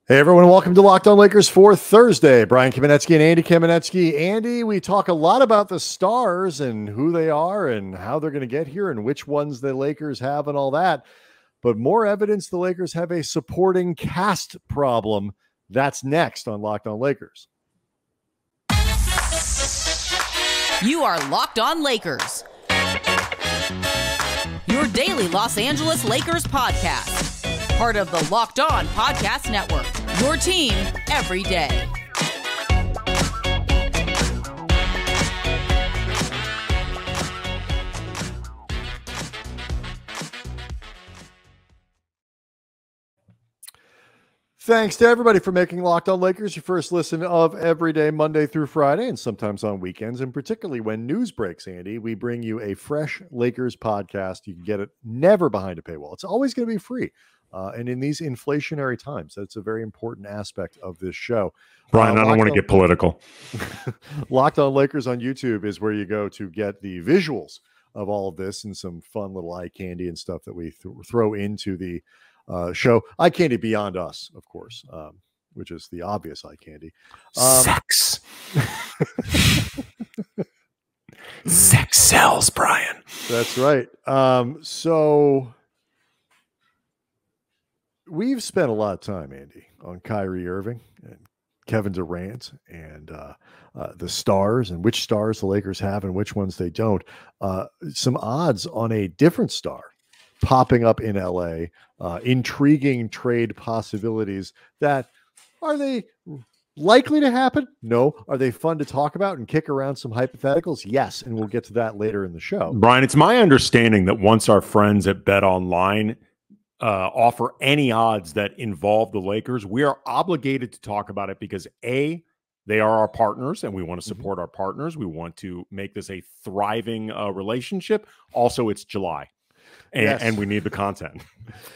Hey everyone, welcome to Locked On Lakers for Thursday. Brian Kamenetsky and Andy Kamenetsky. Andy, we talk a lot about the stars and who they are and how they're going to get here and which ones the Lakers have and all that. But more evidence the Lakers have a supporting cast problem. That's next on Locked On Lakers. You are Locked On Lakers, your daily Los Angeles Lakers podcast. Part of the Locked On Podcast Network, your team every day. Thanks to everybody for making Locked On Lakers your first listen of every day, Monday through Friday, and sometimes on weekends, and particularly when news breaks, Andy, we bring you a fresh Lakers podcast. You can get it never behind a paywall. It's always going to be free. And in these inflationary times, that's a very important aspect of this show. Brian, I don't want to get political. Locked On Lakers on YouTube is where you go to get the visuals of all of this and some fun little eye candy and stuff that we throw into the show. Eye candy beyond us, of course, which is the obvious eye candy. Sex. Sex sells, Brian. That's right. So we've spent a lot of time, Andy, on Kyrie Irving and Kevin Durant and the stars and which stars the Lakers have and which ones they don't. Some odds on a different star popping up in LA, intriguing trade possibilities that are they likely to happen? No. Are they fun to talk about and kick around some hypotheticals? Yes. And we'll get to that later in the show. Brian, it's my understanding that once our friends at Bet Online offer any odds that involve the Lakers, we are obligated to talk about it because A, they are our partners and we want to support our partners. We want to make this a thriving relationship. Also, it's July. And we need the content,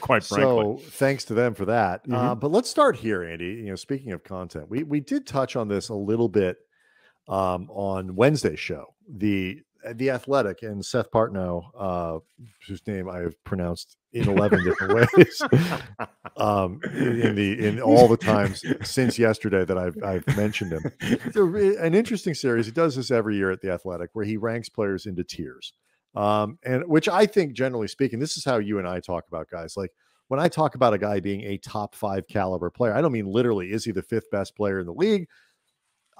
quite frankly. So thanks to them for that. But let's start here, Andy. You know, speaking of content, we did touch on this a little bit on Wednesday's show. The Athletic and Seth Portnow, whose name I have pronounced in 11 different ways, in all the times since yesterday that I've mentioned him. It's an interesting series. He does this every year at the Athletic, where he ranks players into tiers. And which I think, generally speaking, this is how you and I talk about guys. Like when I talk about a guy being a top 5 caliber player, I don't mean literally, is he the 5th best player in the league?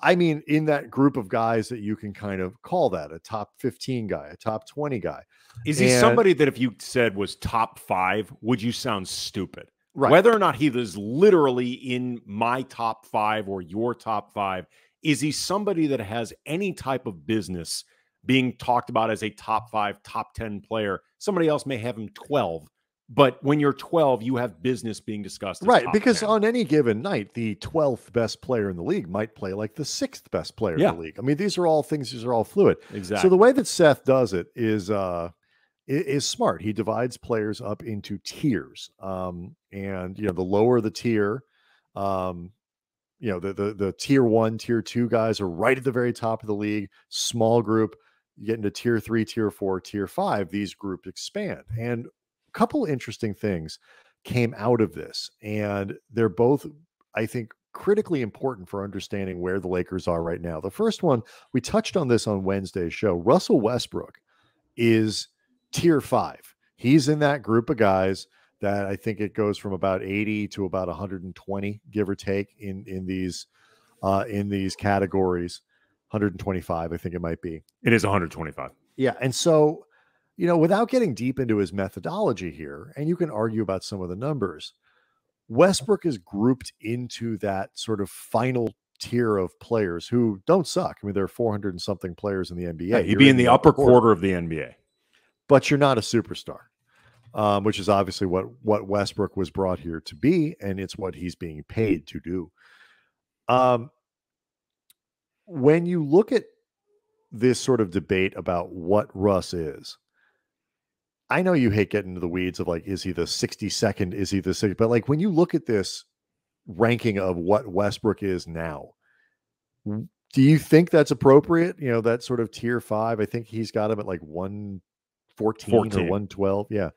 I mean, in that group of guys that you can kind of call that a top 15 guy, a top 20 guy. Is he somebody that if you said was top 5, would you sound stupid? Right. Whether or not he was literally in my top 5 or your top 5, is he somebody that has any type of business being talked about as a top 5, top 10 player? Somebody else may have him 12. But when you're 12, you have business being discussed. Right, because 10. On any given night, the 12th best player in the league might play like the 6th best player in the league. I mean, these are all things, these are all fluid. Exactly. So the way that Seth does it is smart. He divides players up into tiers. And, you know, the lower the tier, you know, the tier 1, tier 2 guys are right at the very top of the league, small group. You get into tier 3, tier 4, tier 5, these groups expand. And couple interesting things came out of this, and they're both, I think, critically important for understanding where the Lakers are right now. The first one, we touched on this on Wednesday's show. Russell Westbrook is tier 5. He's in that group of guys that I think it goes from about 80 to about 120, give or take, in these categories. 125, I think it might be. It is 125. Yeah, and so, you know, without getting deep into his methodology here, and you can argue about some of the numbers, Westbrook is grouped into that sort of final tier of players who don't suck. I mean, there are 400 and something players in the NBA. Yeah, you'd be in the upper quarter of the NBA. But you're not a superstar, which is obviously what Westbrook was brought here to be, and it's what he's being paid to do. When you look at this sort of debate about what Russ is, I know you hate getting into the weeds of like, is he the 62nd? Is he the 60th? But like when you look at this ranking of what Westbrook is now, do you think that's appropriate? You know, that sort of tier 5. I think he's got him at like 114 or 112. Yeah.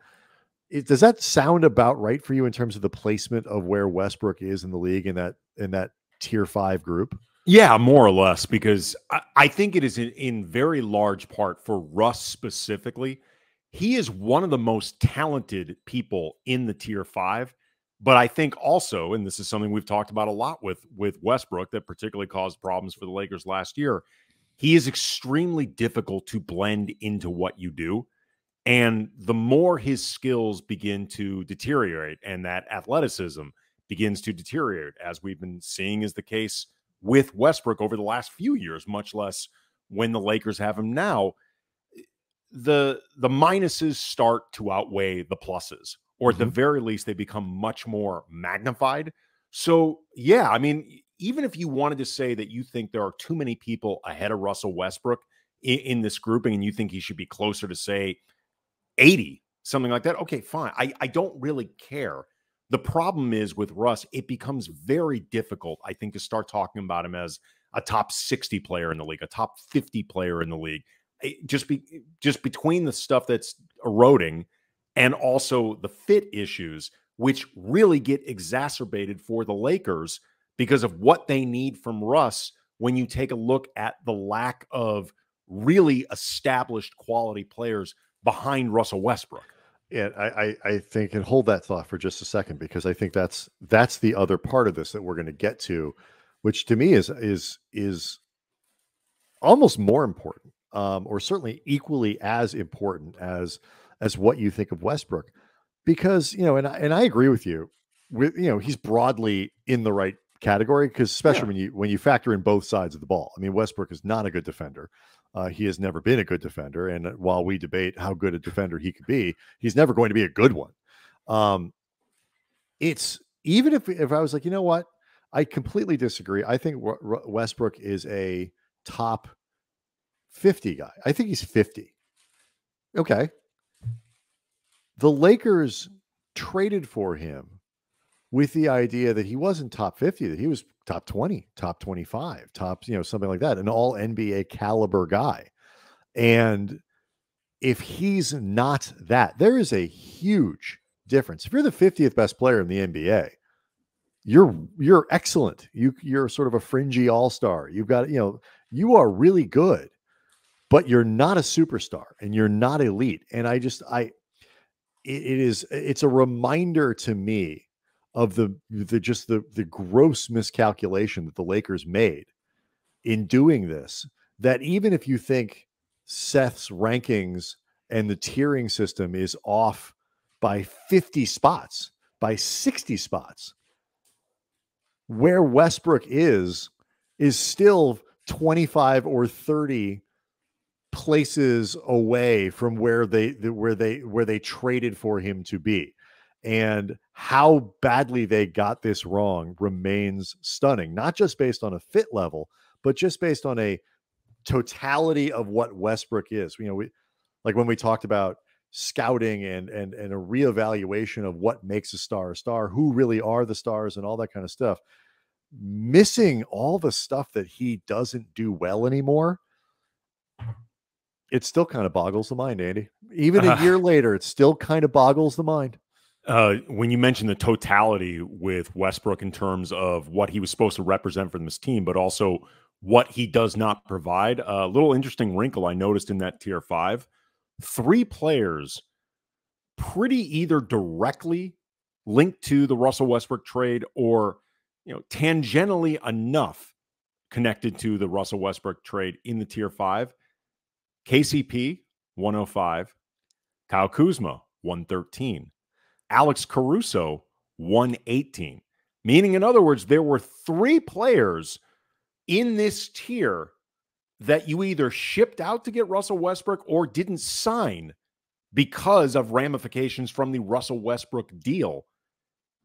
does that sound about right for you in terms of the placement of where Westbrook is in the league in that tier 5 group? Yeah, more or less, because I think it is in very large part for Russ specifically. He is one of the most talented people in the tier 5. But I think also, and this is something we've talked about a lot with Westbrook that particularly caused problems for the Lakers last year, he is extremely difficult to blend into what you do. And the more his skills begin to deteriorate and that athleticism begins to deteriorate, as we've been seeing is the case with Westbrook over the last few years, much less when the Lakers have him now, the minuses start to outweigh the pluses, or at the very least, they become much more magnified. So, yeah, I mean, even if you wanted to say that you think there are too many people ahead of Russell Westbrook in this grouping, and you think he should be closer to, say, 80, something like that, okay, fine. I don't really care. The problem is with Russ, it becomes very difficult, I think, to start talking about him as a top 60 player in the league, a top 50 player in the league. Just between the stuff that's eroding and also the fit issues, which really get exacerbated for the Lakers because of what they need from Russ when you take a look at the lack of really established quality players behind Russell Westbrook. Yeah, I think, and hold that thought for just a second, because I think that's the other part of this that we're going to get to, which to me is almost more important, or certainly equally as important as what you think of Westbrook, because and I agree with you, he's broadly in the right category, because especially when you factor in both sides of the ball. I mean, Westbrook is not a good defender. He has never been a good defender. And while we debate how good a defender he could be, he's never going to be a good one. It's even if I was like, you know what, I completely disagree. I think Westbrook is a top 50 guy. I think he's 50. Okay. The Lakers traded for him with the idea that he wasn't top 50, that he was top 20, top 25, top, something like that, an all NBA caliber guy. And if he's not that, there is a huge difference. If you're the 50th best player in the NBA, you're excellent. You're sort of a fringy all-star. You've got, you are really good, but you're not a superstar and you're not elite. And it's a reminder to me of the gross miscalculation that the Lakers made in doing this, that even if you think Seth's rankings and the tiering system is off by 50 spots, by 60 spots, where Westbrook is still 25 or 30 places away from where they traded for him to be. And how badly they got this wrong remains stunning, not just based on a fit level, but just based on a totality of what Westbrook is. Like when we talked about scouting and a reevaluation of what makes a star, who really are the stars and all that kind of stuff, missing all the stuff that he doesn't do well anymore. It still kind of boggles the mind, Andy. Even a year later, it still kind of boggles the mind. When you mention the totality with Westbrook in terms of what he was supposed to represent for this team, but also what he does not provide, a little interesting wrinkle I noticed in that tier 5, 3 players pretty either directly linked to the Russell Westbrook trade or, tangentially enough connected to the Russell Westbrook trade in the tier 5. KCP, 105. Kyle Kuzma, 113. Alex Caruso, 118. Meaning, in other words, there were 3 players in this tier that you either shipped out to get Russell Westbrook or didn't sign because of ramifications from the Russell Westbrook deal.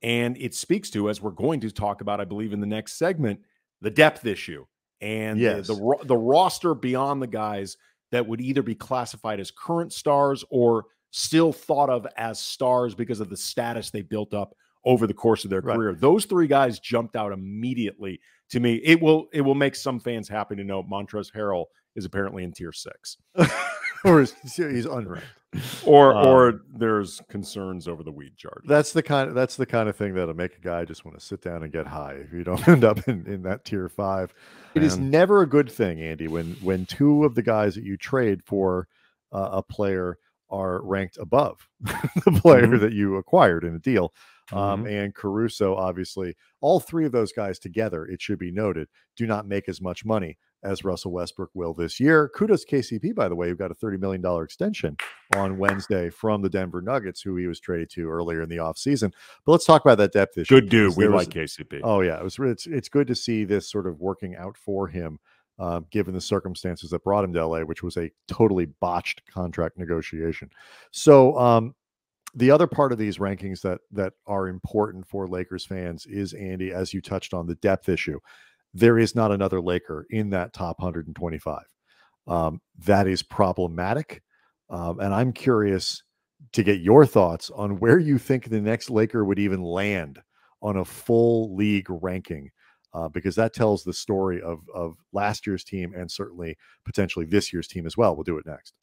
And it speaks to, as we're going to talk about, I believe, in the next segment, the depth issue and the roster beyond the guys that would either be classified as current stars or still thought of as stars because of the status they built up over the course of their career. Those 3 guys jumped out immediately to me. It will make some fans happy to know Montrezl Harrell is apparently in tier 6. or he's unranked. Or there's concerns over the weed charge. That's the kind of thing that'll make a guy just want to sit down and get high if you don't end up in that tier 5. It is never a good thing, Andy, when two of the guys that you trade for a player are ranked above the player that you acquired in a deal. And Caruso, obviously, all three of those guys together, it should be noted, do not make as much money as Russell Westbrook will this year. Kudos KCP, by the way, who got a $30 million extension on Wednesday from the Denver Nuggets, who he was traded to earlier in the offseason. But let's talk about that depth issue. Good dude. We like KCP. Oh, yeah. It's good to see this sort of working out for him, given the circumstances that brought him to LA, which was a totally botched contract negotiation. So the other part of these rankings that are important for Lakers fans is, Andy, as you touched on, the depth issue. There is not another Laker in that top 125. That is problematic. And I'm curious to get your thoughts on where you think the next Laker would even land on a full league ranking, because that tells the story of last year's team and certainly potentially this year's team as well. We'll do it next.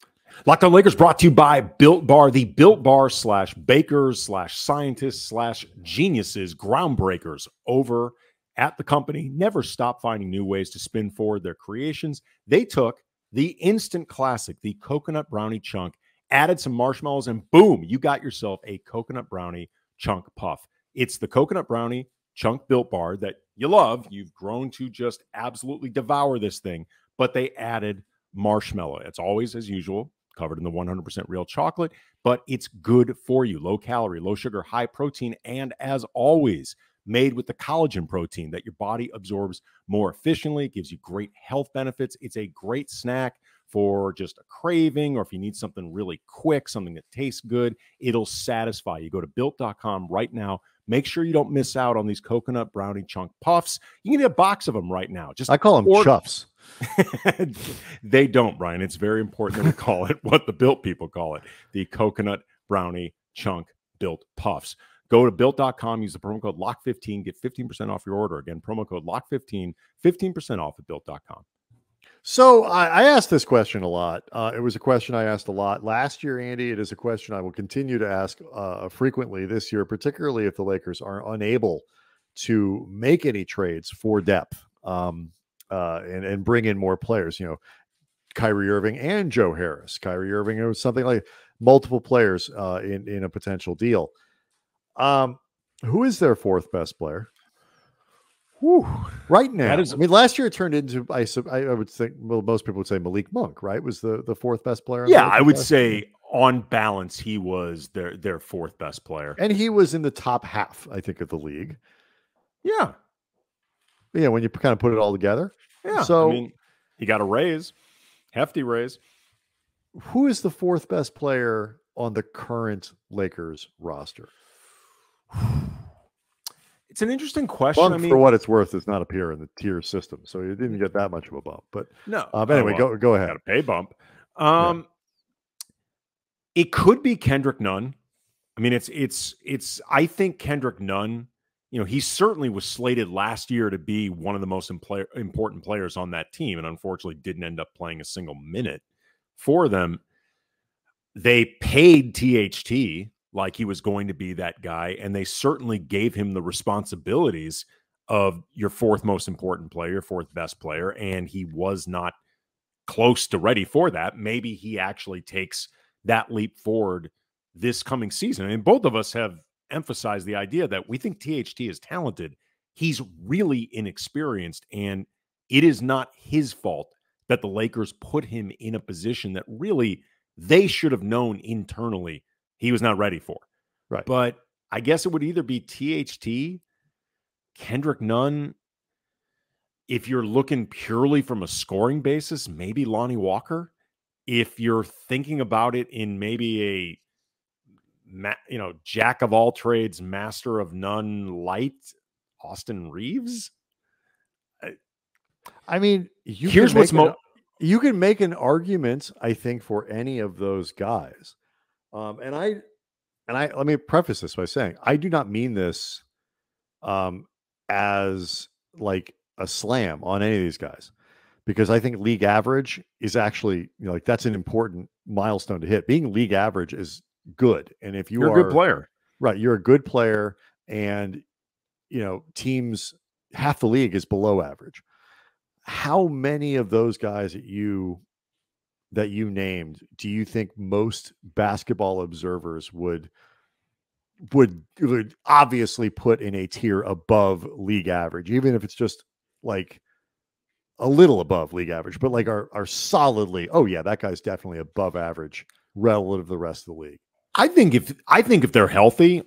Locked On Lakers brought to you by Built Bar, the Built Bar /bakers/scientists/geniuses, groundbreakers over at the company. Never stop finding new ways to spin forward their creations. They took the instant classic, the coconut brownie chunk, added some marshmallows, and boom, you got yourself a coconut brownie chunk puff. It's the coconut brownie chunk Built Bar that you love. You've grown to just absolutely devour this thing, but they added marshmallow. It's always, as usual, covered in the 100% real chocolate, but it's good for you. Low calorie, low sugar, high protein, and as always, made with the collagen protein that your body absorbs more efficiently. It gives you great health benefits. It's a great snack for just a craving, or if you need something really quick, something that tastes good, it'll satisfy you. Go to built.com right now. Make sure you don't miss out on these coconut brownie chunk puffs. You can get a box of them right now. I call them chuffs. They don't, Brian. It's very important that we call it what the Built people call it, the coconut brownie chunk Built puffs. Go to built.com, use the promo code LOCK15, get 15% off your order. Again, promo code LOCK15, 15% off at built.com. So I asked this question a lot. It was a question I asked a lot last year, Andy. It is a question I will continue to ask frequently this year, particularly if the Lakers are unable to make any trades for depth and bring in more players. You know, Kyrie Irving and Joe Harris. Kyrie Irving, it was something like multiple players in a potential deal. Who is their fourth best player? Right now, I mean, last year it turned into, I would think, well, most people would say Malik Monk, right? Was the fourth best player. Yeah, I would say on balance, he was their fourth best player. And he was in the top half, I think, of the league. Yeah. Yeah, when you kind of put it all together. Yeah. So I mean, he got a raise, hefty raise. Who is the fourth best player on the current Lakers roster? It's an interesting question. Monk, for what it's worth, does not appear in the tier system, so you didn't get that much of a bump. But no. Anyway, go ahead. Got a pay bump. It could be Kendrick Nunn. I mean, it's. I think Kendrick Nunn. You know, he certainly was slated last year to be one of the most important players on that team, and unfortunately didn't end up playing a single minute for them. They paid THT like he was going to be that guy, and they certainly gave him the responsibilities of your fourth most important player, your fourth best player, and he was not close to ready for that. Maybe he actually takes that leap forward this coming season. I mean, both of us have emphasized the idea that we think THT is talented. He's really inexperienced, and it is not his fault that the Lakers put him in a position that really they should have known internally he was not ready for. Right. But I guess it would either be THT, Kendrick Nunn. If you're looking purely from a scoring basis, maybe Lonnie Walker. If you're thinking about it in maybe a, jack of all trades, master of none light, Austin Reaves. I mean, you can make an argument, I think, for any of those guys. And I let me preface this by saying I do not mean this as like a slam on any of these guys, because I think league average is actually, like, that's an important milestone to hit. Being league average is good. And if you're a good player, right, you're a good player, and teams, half the league is below average. How many of those guys that you named do you think most basketball observers would obviously put in a tier above league average, even if it's just like a little above league average, but like are solidly, oh yeah, that guy's definitely above average relative to the rest of the league? I think if they're healthy,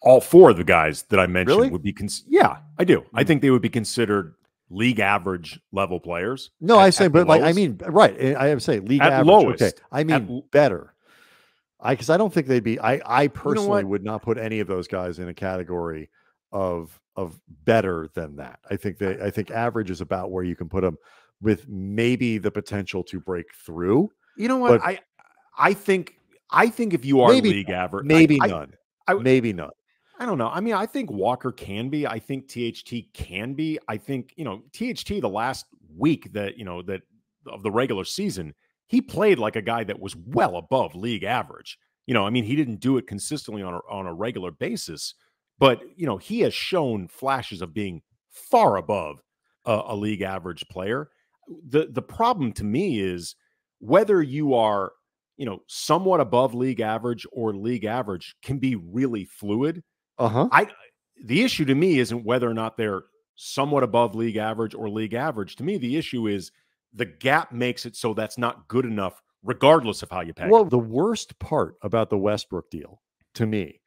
all four of the guys that I mentioned really? would be yeah, I do. I think they would be considered league average level players. No, I say, but like, I mean, right. I would say league at average. Lowest, okay. I mean, better. Because I don't think they'd be, I personally would not put any of those guys in a category of better than that. I think average is about where you can put them, with maybe the potential to break through. You know what? But I think if you are league average, maybe none. Maybe none. I don't know. I mean, I think Walker can be. I think THT can be. I think, THT the last week that of the regular season, he played like a guy that was well above league average. I mean, he didn't do it consistently on a regular basis, but he has shown flashes of being far above a league average player. The problem to me is whether you are somewhat above league average or league average can be really fluid. The issue to me isn't whether or not they're somewhat above league average or league average. To me, the issue is the gap makes it so that's not good enough, regardless of how you pay. Well, the worst part about the Westbrook deal to me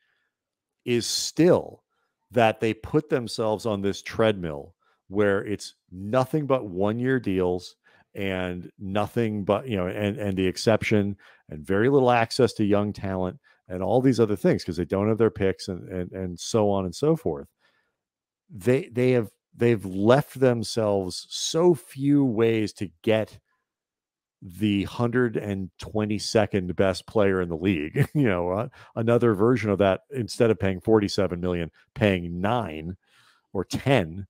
is still that they put themselves on this treadmill where it's nothing but 1-year deals and nothing but, and the exception and very little access to young talent and all these other things because they don't have their picks and so on and so forth. They've left themselves so few ways to get the 122nd best player in the league. Another version of that, instead of paying $47 million, paying 9 or 10.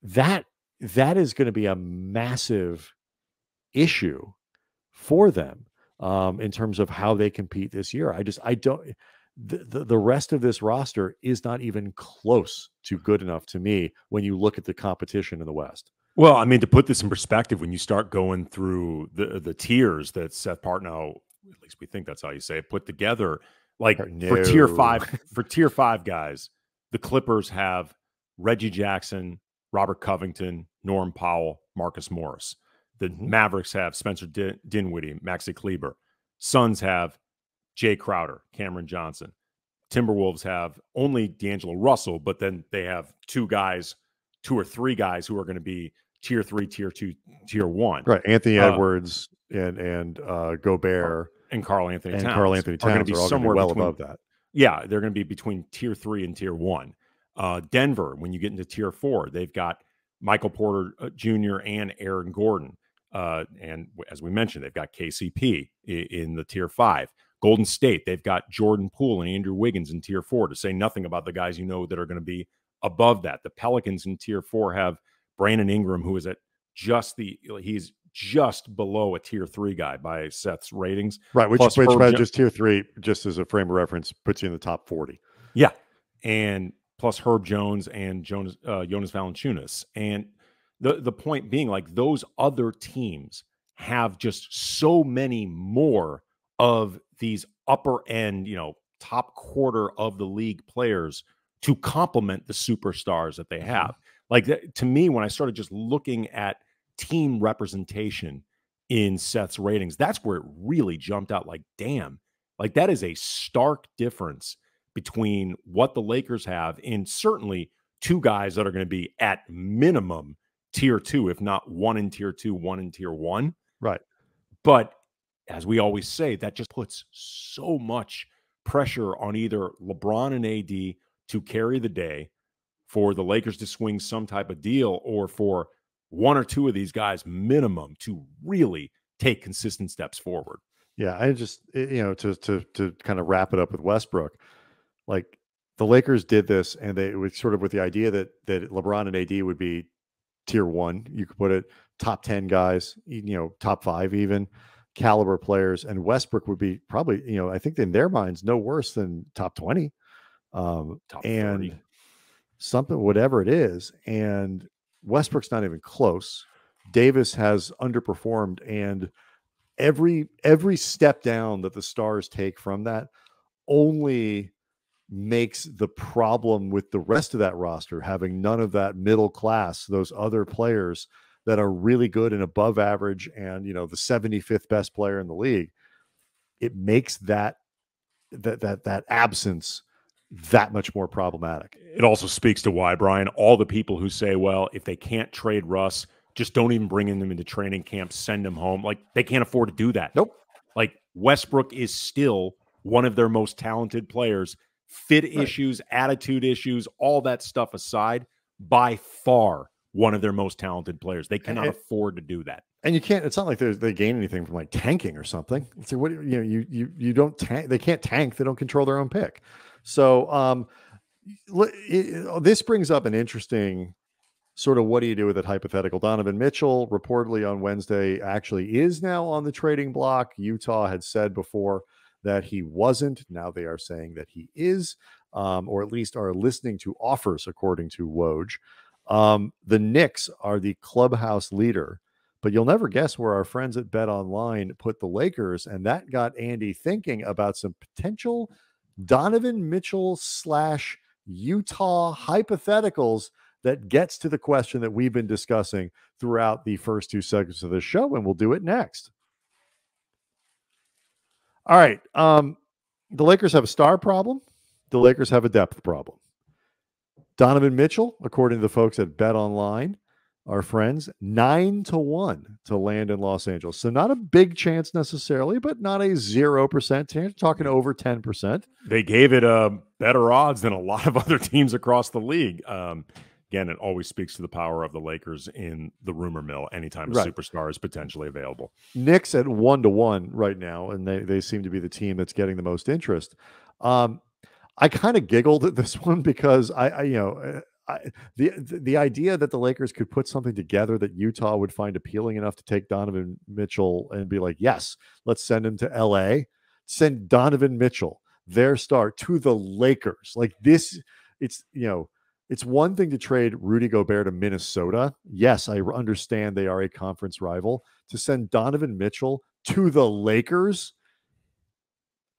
That is going to be a massive issue for them in terms of how they compete this year. I don't. The rest of this roster is not even close to good enough to me when you look at the competition in the West. Well, I mean, to put this in perspective, when you start going through the tiers that Seth Portnow, at least we think that's how you say it, put together, like for tier 5 guys, the Clippers have Reggie Jackson, Robert Covington, Norm Powell, Marcus Morris. The Mavericks have Spencer Dinwiddie, Maxi Kleber. Suns have Jay Crowder, Cameron Johnson. Timberwolves have only D'Angelo Russell, but then they have 2 or 3 guys who are going to be tier 3, tier 2, tier 1. Right. Anthony Edwards and Gobert and Carl Anthony Towns are going to be somewhere well above that. Yeah, they're going to be between tier 3 and tier 1. Denver, when you get into tier 4, they've got Michael Porter Jr. and Aaron Gordon. And as we mentioned, they've got KCP in the tier 5. Golden State, they've got Jordan Poole and Andrew Wiggins in tier 4, to say nothing about the guys that are going to be above that. The Pelicans in tier 4 have Brandon Ingram, who is at he's just below a tier 3 guy by Seth's ratings. Right, which by just tier 3, just as a frame of reference, puts you in the top 40. Yeah, and plus Herb Jones and Jonas Valanciunas. And the point being, like, those other teams have just so many more of these upper end, top quarter of the league players to complement the superstars that they have. Like, to me, when I started just looking at team representation in Seth's ratings, that's where it really jumped out. Like, damn, like that is a stark difference between what the Lakers have and certainly 2 guys that are going to be at minimum tier 2, if not 1 in tier 2, 1 in tier 1. Right. But as we always say, that just puts so much pressure on either LeBron and AD to carry the day, for the Lakers to swing some type of deal, or for 1 or 2 of these guys minimum to really take consistent steps forward. Yeah, I just, to kind of wrap it up with Westbrook, like the Lakers did this, and they was sort of with the idea that LeBron and AD would be tier 1. You could put it top 10 guys, top 5 even. caliber players, and Westbrook would be probably, I think in their minds, no worse than top 20, top 30. and something, whatever it is. And Westbrook's not even close. Davis has underperformed, and every step down that the Stars take from that only makes the problem with the rest of that roster, having none of that middle class, those other players that are really good and above average, and the 75th best player in the league. It makes that absence that much more problematic. It also speaks to why, Brian, all the people who say, well, if they can't trade Russ, just don't even bring them into training camp, send them home. Like, they can't afford to do that. Nope. Like, Westbrook is still one of their most talented players. Fit issues, attitude issues, all that stuff aside, by far one of their most talented players. They cannot afford to do that. And you can't, it's not like they gain anything from like tanking or something. So what, you don't tank, they can't tank. They don't control their own pick. So this brings up an interesting sort of, what do you do with it hypothetical? Donovan Mitchell reportedly on Wednesday actually is now on the trading block. Utah had said before that he wasn't. Now they are saying that he is, or at least are listening to offers, according to Woj. The Knicks are the clubhouse leader, but you'll never guess where our friends at Bet Online put the Lakers, and that got Andy thinking about some potential Donovan Mitchell / Utah hypotheticals that gets to the question that we've been discussing throughout the first 2 segments of this show, and we'll do it next. All right. The Lakers have a star problem. The Lakers have a depth problem. Donovan Mitchell, according to the folks at Bet Online, our friends, 9-1 to land in Los Angeles. So not a big chance necessarily, but not a 0% chance. Talking over 10%. They gave it better odds than a lot of other teams across the league. Again, it always speaks to the power of the Lakers in the rumor mill anytime a superstar is potentially available. Knicks at 1-1 right now, and they seem to be the team that's getting the most interest. I kind of giggled at this one because the idea that the Lakers could put something together that Utah would find appealing enough to take Donovan Mitchell and be like, yes, let's send him to LA, send Donovan Mitchell, their star, to the Lakers. Like this, it's one thing to trade Rudy Gobert to Minnesota. Yes, I understand they are a conference rival. To send Donovan Mitchell to the Lakers,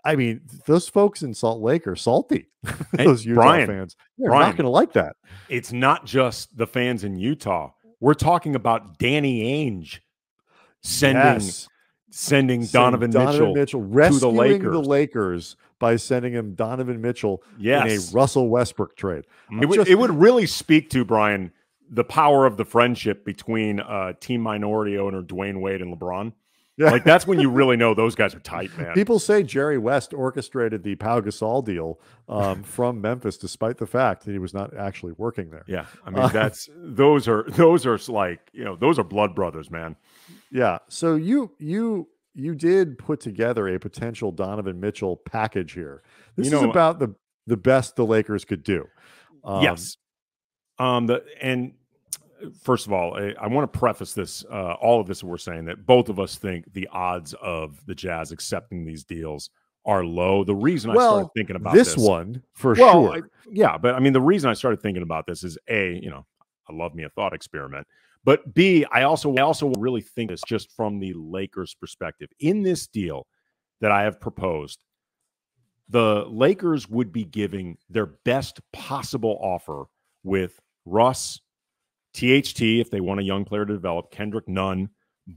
I mean, those folks in Salt Lake are salty. Those Utah fans, they're not going to like that. It's not just the fans in Utah. We're talking about Danny Ainge sending Donovan Mitchell rescuing to the Lakers by sending him Donovan Mitchell in a Russell Westbrook trade. It would really speak to, Brian, the power of the friendship between team minority owner Dwayne Wade and LeBron. Yeah. Like, that's when you really know those guys are tight, man. People say Jerry West orchestrated the Pau Gasol deal from Memphis, despite the fact that he was not actually working there. Yeah, I mean, those are like, those are blood brothers, man. Yeah. So you did put together a potential Donovan Mitchell package here. This is about the best the Lakers could do. Yes. First of all, I want to preface this, all of this we're saying, that both of us think the odds of the Jazz accepting these deals are low. The reason I started thinking about this one for sure. But I mean, the reason I started thinking about this is A, I love me a thought experiment, but B, I also really think this just from the Lakers' perspective. In this deal that I have proposed, the Lakers would be giving their best possible offer with Russ, THT, if they want a young player to develop, Kendrick Nunn,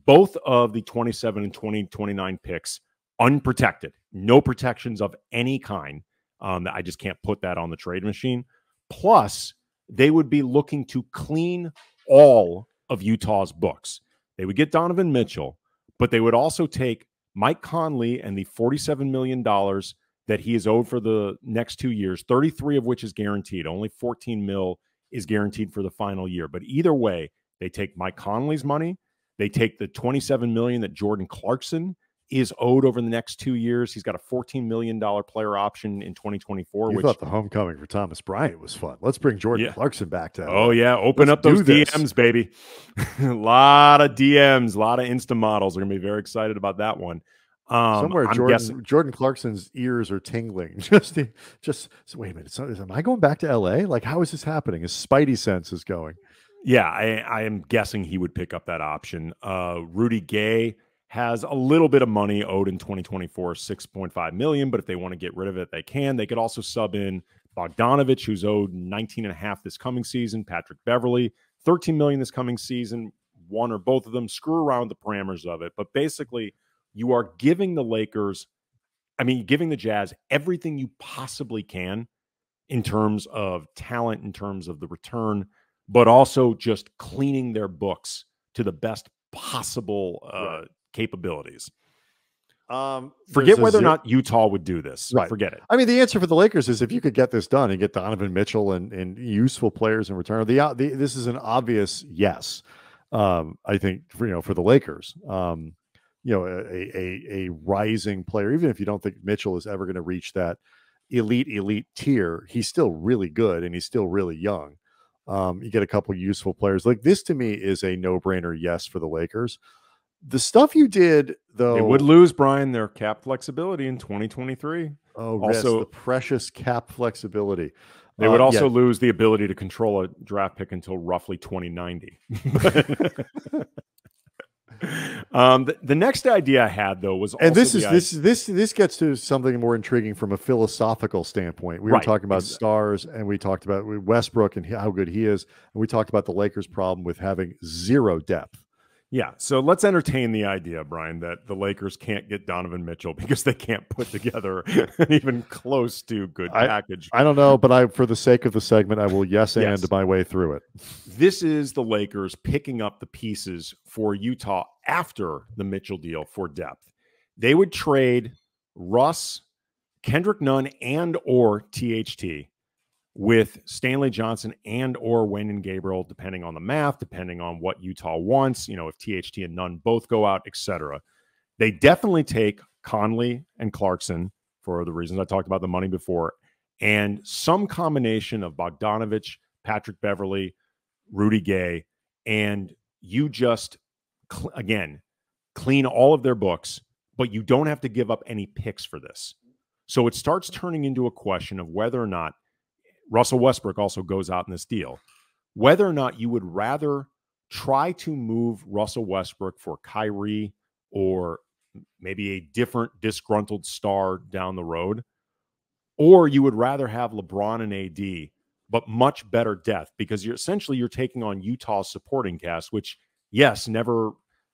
both of the 27 and 2029 picks unprotected, no protections of any kind. I just can't put that on the trade machine. Plus, they would be looking to clean all of Utah's books. They would get Donovan Mitchell, but they would also take Mike Conley and the $47 million that he is owed for the next 2 years, 33 of which is guaranteed. Only 14 mil is guaranteed for the final year. But either way, they take Mike Conley's money. They take the $27 million that Jordan Clarkson is owed over the next 2 years. He's got a $14 million player option in 2024. You thought the homecoming for Thomas Bryant was fun. Let's bring Jordan Clarkson back to Oh, yeah. Open up those DMs, baby. A lot of DMs, a lot of Insta models are going to be very excited about that one. Somewhere Jordan Clarkson's ears are tingling. Just so wait a minute. So, am I going back to LA? Like, how is this happening? His spidey sense is going. Yeah, I am guessing he would pick up that option. Rudy Gay has a little bit of money owed in 2024, $6.5 million, but if they want to get rid of it, they can. They could also sub in Bogdanovich, who's owed $19.5 this coming season, Patrick Beverly, $13 million this coming season, one or both of them. Screw around the parameters of it. But basically, you are giving the giving the Jazz everything you possibly can in terms of talent, in terms of the return, but also just cleaning their books to the best possible capabilities. Forget whether or not Utah would do this. Right. Forget it. I mean, the answer for the Lakers is if you could get this done and get Donovan Mitchell and useful players in return, this is an obvious yes. I think for the Lakers, a rising player, even if you don't think Mitchell is ever going to reach that elite tier, he's still really good and he's still really young. You get a couple useful players like this. To me, is a no-brainer yes for the Lakers. The stuff you did, though, they would lose, Brian, their cap flexibility in 2023. Oh, also the precious cap flexibility. They would also lose the ability to control a draft pick until roughly 2090. The next idea I had, though, was also this gets to something more intriguing from a philosophical standpoint. We were talking about stars, and we talked about Westbrook and how good he is, and we talked about the Lakers' problem with having zero depth. Yeah, so let's entertain the idea, Brian, that the Lakers can't get Donovan Mitchell because they can't put together an even close to good package. I don't know, but for the sake of the segment, I will and my way through it. This is the Lakers picking up the pieces for Utah after the Mitchell deal for depth. They would trade Russ, Kendrick Nunn, and or THT with Stanley Johnson and or Wenyen Gabriel, depending on the math, depending on what Utah wants, if THT and Nunn both go out, etc. They definitely take Conley and Clarkson for the reasons I talked about the money before, and some combination of Bogdanovich, Patrick Beverly, Rudy Gay, and you just, again, clean all of their books, but you don't have to give up any picks for this. So it starts turning into a question of whether or not Russell Westbrook also goes out in this deal, whether or not you would rather try to move Russell Westbrook for Kyrie or maybe a different disgruntled star down the road, or you would rather have LeBron and AD, but much better depth, because you're taking on Utah's supporting cast, which, yes, never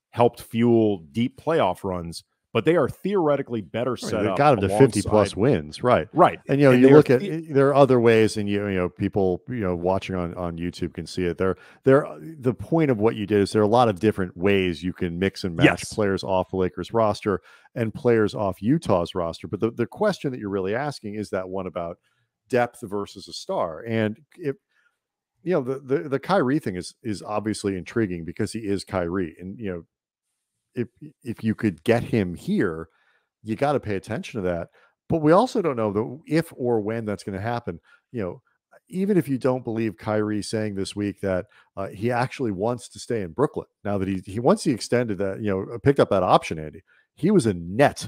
helped fuel deep playoff runs, but they are theoretically better set up. They got them to 50+ wins, right? And you look at there are other ways, and people watching on YouTube can see it. The point of what you did is there are a lot of different ways you can mix and match players off the Lakers roster and players off Utah's roster. But the question that you're really asking is that one about depth versus a star, and the Kyrie thing is obviously intriguing because he is Kyrie, and if you could get him here, you got to pay attention to that. But we also don't know if or when that's going to happen. Even if you don't believe Kyrie saying this week that he actually wants to stay in Brooklyn, now that he once he extended that, picked up that option, Andy, he was a net,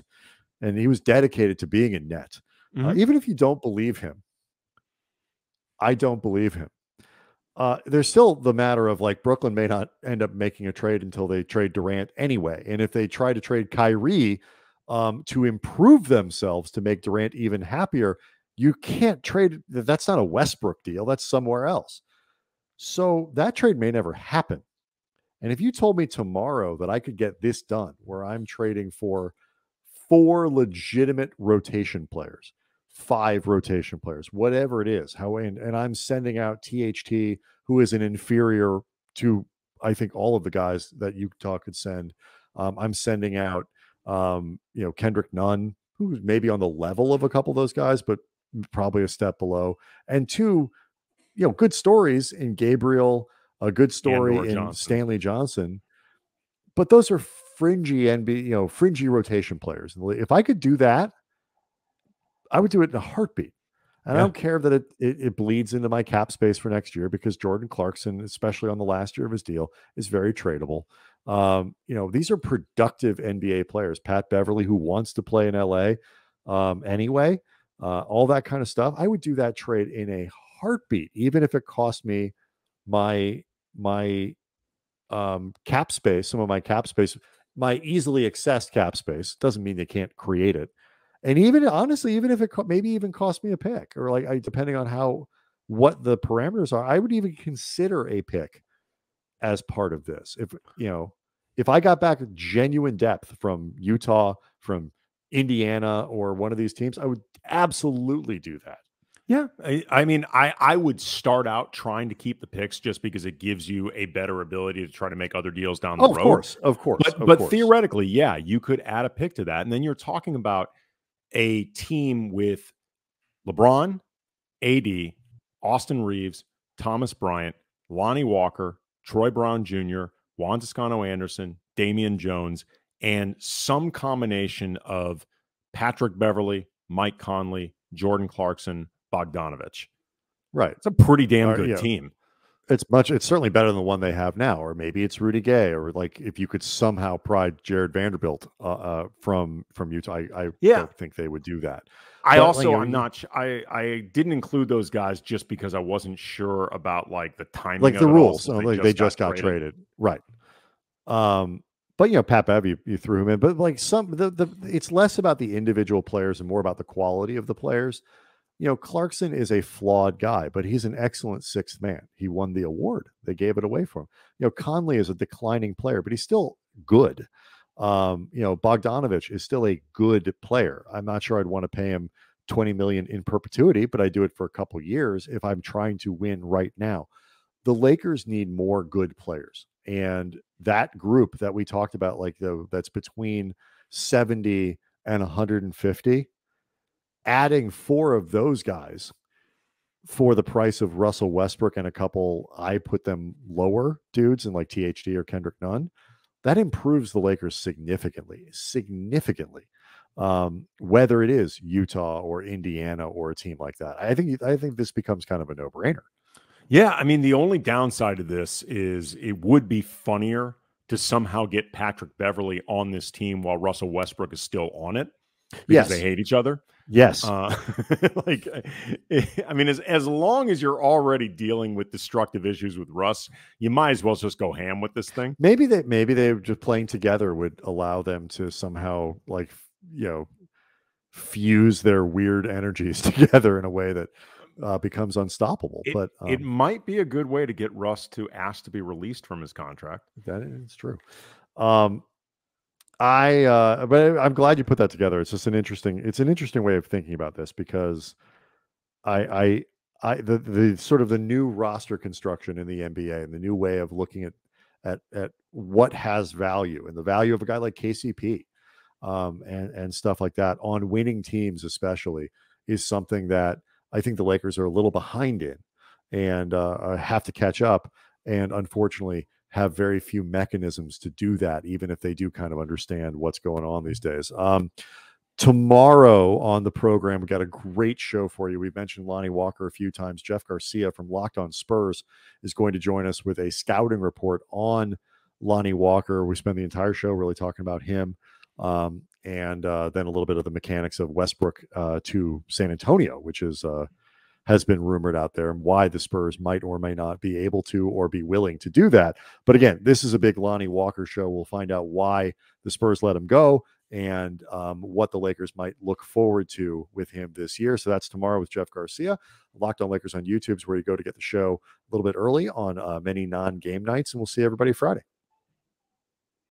and he was dedicated to being a net. Even if you don't believe him, I don't believe him. There's still the matter of Brooklyn may not end up making a trade until they trade Durant anyway. And if they try to trade Kyrie to improve themselves to make Durant even happier, you can't trade. That's not a Westbrook deal. That's somewhere else. So that trade may never happen. And if you told me tomorrow that I could get this done, where I'm trading for 4 legitimate rotation players, 5 rotation players, whatever it is, and I'm sending out THT, who is an inferior to, I think, all of the guys that Utah could send. I'm sending out, Kendrick Nunn, who's maybe on the level of a couple of those guys, but probably a step below. And 2, good stories in Gabriel, a good story in Stanley Johnson. But those are fringy NBA, fringy rotation players. If I could do that, I would do it in a heartbeat. And I don't care that it bleeds into my cap space for next year, because Jordan Clarkson, especially on the last year of his deal, is very tradable. These are productive NBA players. Pat Beverly, who wants to play in LA anyway, all that kind of stuff. I would do that trade in a heartbeat, even if it cost me my cap space, some of my cap space, my easily accessed cap space. Doesn't mean they can't create it. And even honestly, even if it maybe even cost me a pick, or depending on what the parameters are, I would even consider a pick as part of this. If I got back genuine depth from Utah, from Indiana, or one of these teams, I would absolutely do that. Yeah. I would start out trying to keep the picks just because it gives you a better ability to try to make other deals down the road. Of course. But theoretically, yeah, you could add a pick to that. And then you're talking about a team with LeBron, AD, Austin Reaves, Thomas Bryant, Lonnie Walker, Troy Brown Jr., Juan Toscano Anderson, Damian Jones, and some combination of Patrick Beverly, Mike Conley, Jordan Clarkson, Bogdanovich. Right. It's a pretty damn good team. It's certainly better than the one they have now, or maybe it's Rudy Gay, or like if you could somehow pry Jared Vanderbilt from Utah. I don't think they would do that. I didn't include those guys just because I wasn't sure about like the timing, like the rules. They just got traded. Right. But Pat Bev, you threw him in, but like it's less about the individual players and more about the quality of the players. Clarkson is a flawed guy, but he's an excellent sixth man. He won the award. They gave it away for him. Conley is a declining player, but he's still good. Bogdanovich is still a good player. I'm not sure I'd want to pay him $20 million in perpetuity, but I do it for a couple years if I'm trying to win right now. The Lakers need more good players. And that group that we talked about, that's between 70 and 150, adding 4 of those guys for the price of Russell Westbrook and a couple, I put them lower dudes in like THD or Kendrick Nunn, that improves the Lakers significantly. Whether it is Utah or Indiana or a team like that, I think this becomes kind of a no-brainer. Yeah, the only downside of this is it would be funnier to somehow get Patrick Beverly on this team while Russell Westbrook is still on it, because they hate each other. Yes. As long as you're already dealing with destructive issues with Russ, you might as well just go ham with this thing. Maybe they just playing together would allow them to somehow fuse their weird energies together in a way that becomes unstoppable. But it might be a good way to get Russ to ask to be released from his contract. That is true. But I'm glad you put that together. It's just an interesting way of thinking about this, because the sort of the new roster construction in the NBA and the new way of looking at what has value, and the value of a guy like KCP and stuff like that on winning teams especially, is something that I think the Lakers are a little behind in, and have to catch up, and unfortunately have very few mechanisms to do that, even if they do kind of understand what's going on these days. Tomorrow on the program, we got a great show for you. We've mentioned Lonnie Walker a few times. Jeff Garcia from Locked On Spurs is going to join us with a scouting report on Lonnie Walker. We spend the entire show really talking about him, and then a little bit of the mechanics of Westbrook to San Antonio, which is has been rumored out there, and why the Spurs might or may not be able to or be willing to do that. But again, this is a big Lonnie Walker show. We'll find out why the Spurs let him go, and what the Lakers might look forward to with him this year. So that's tomorrow with Jeff Garcia. Locked On Lakers on YouTube is where you go to get the show a little bit early on many non-game nights, and we'll see everybody Friday.